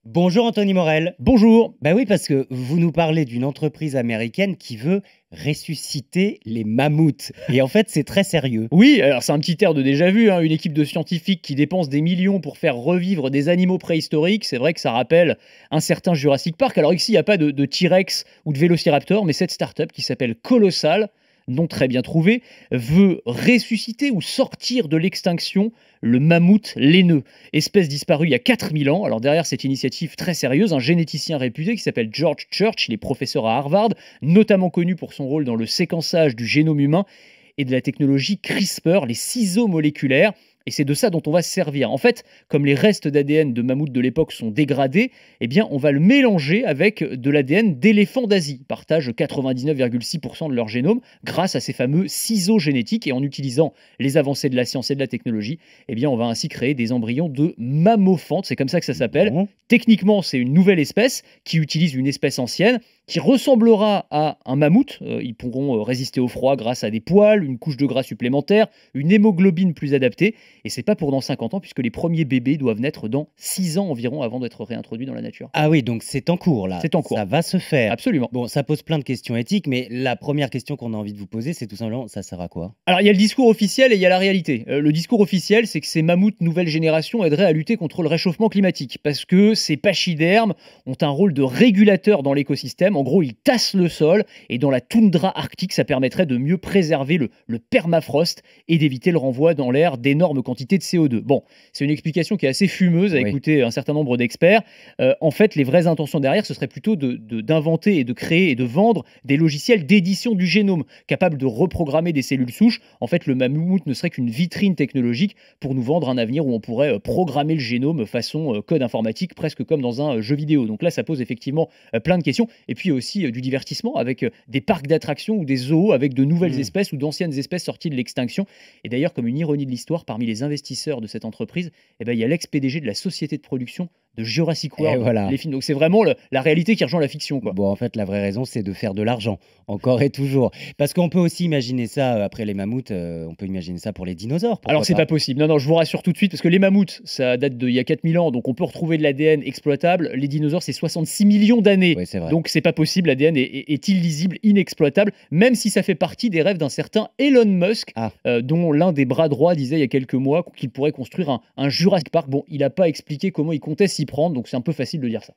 Bonjour Anthony Morel. Bonjour. Bah oui, parce que vous nous parlez d'une entreprise américaine qui veut ressusciter les mammouths. Et en fait, c'est très sérieux. Oui, alors c'est un petit air de déjà vu, hein, une équipe de scientifiques qui dépense des millions pour faire revivre des animaux préhistoriques. C'est vrai que ça rappelle un certain Jurassic Park. Alors ici, il n'y a pas de T-Rex ou de Vélociraptor, mais cette start-up qui s'appelle Colossal, nom très bien trouvé, veut ressusciter ou sortir de l'extinction le mammouth laineux, espèce disparue il y a 4000 ans. Alors derrière cette initiative très sérieuse, un généticien réputé qui s'appelle George Church, il est professeur à Harvard, notamment connu pour son rôle dans le séquençage du génome humain et de la technologie CRISPR, les ciseaux moléculaires. Et c'est de ça dont on va se servir. En fait, comme les restes d'ADN de mammouth de l'époque sont dégradés, eh bien, on va le mélanger avec de l'ADN d'éléphants d'Asie. Ils partagent 99,6% de leur génome grâce à ces fameux ciseaux génétiques. Et en utilisant les avancées de la science et de la technologie, eh bien, on va ainsi créer des embryons de mammophantes. C'est comme ça que ça s'appelle. Bon. Techniquement, c'est une nouvelle espèce qui utilise une espèce ancienne qui ressemblera à un mammouth. Ils pourront résister au froid grâce à des poils, une couche de gras supplémentaire, une hémoglobine plus adaptée. Et c'est pas pour dans 50 ans, puisque les premiers bébés doivent naître dans 6 ans environ avant d'être réintroduits dans la nature. Ah oui, donc c'est en cours là. C'est en cours. Ça va se faire. Absolument. Bon, ça pose plein de questions éthiques, mais la première question qu'on a envie de vous poser, c'est tout simplement, ça sert à quoi? Alors, il y a le discours officiel et il y a la réalité. Le discours officiel, c'est que ces mammouths nouvelle génération aideraient à lutter contre le réchauffement climatique, parce que ces pachydermes ont un rôle de régulateur dans l'écosystème. En gros, ils tassent le sol, et dans la toundra arctique, ça permettrait de mieux préserver le permafrost et d'éviter le renvoi dans l'air d'énormes quantités de CO2. Bon, c'est une explication qui est assez fumeuse à Oui. écouter un certain nombre d'experts. En fait, les vraies intentions derrière, ce serait plutôt d'inventer et de créer et de vendre des logiciels d'édition du génome, capables de reprogrammer des cellules souches. En fait, le mammouth ne serait qu'une vitrine technologique pour nous vendre un avenir où on pourrait programmer le génome façon code informatique, presque comme dans un jeu vidéo. Donc là, ça pose effectivement plein de questions. Et puis aussi du divertissement avec des parcs d'attractions ou des zoos avec de nouvelles Hmm. espèces ou d'anciennes espèces sorties de l'extinction. Et d'ailleurs, comme une ironie de l'histoire, parmi les investisseurs de cette entreprise, eh ben, il y a l'ex-PDG de la société de production de Jurassic Et World, voilà. les films. Donc c'est vraiment la réalité qui rejoint la fiction, quoi. Bon, en fait, la vraie raison, c'est de faire de l'argent, encore et toujours. Parce qu'on peut aussi imaginer ça, après les mammouths, on peut imaginer ça pour les dinosaures, pourquoi Alors c'est pas? pas possible. Non, non, je vous rassure tout de suite, parce que les mammouths, ça date d'il y a 4000 ans, donc on peut retrouver de l'ADN exploitable. Les dinosaures, c'est 66 millions d'années. Oui, c'est vrai. Donc c'est pas possible, l'ADN est illisible, inexploitable, même si ça fait partie des rêves d'un certain Elon Musk, Ah. dont l'un des bras droits disait il y a quelques mois qu'il pourrait construire un Jurassic Park. Bon, il n'a pas expliqué comment il comptait s'y prendre, donc c'est un peu facile de dire ça.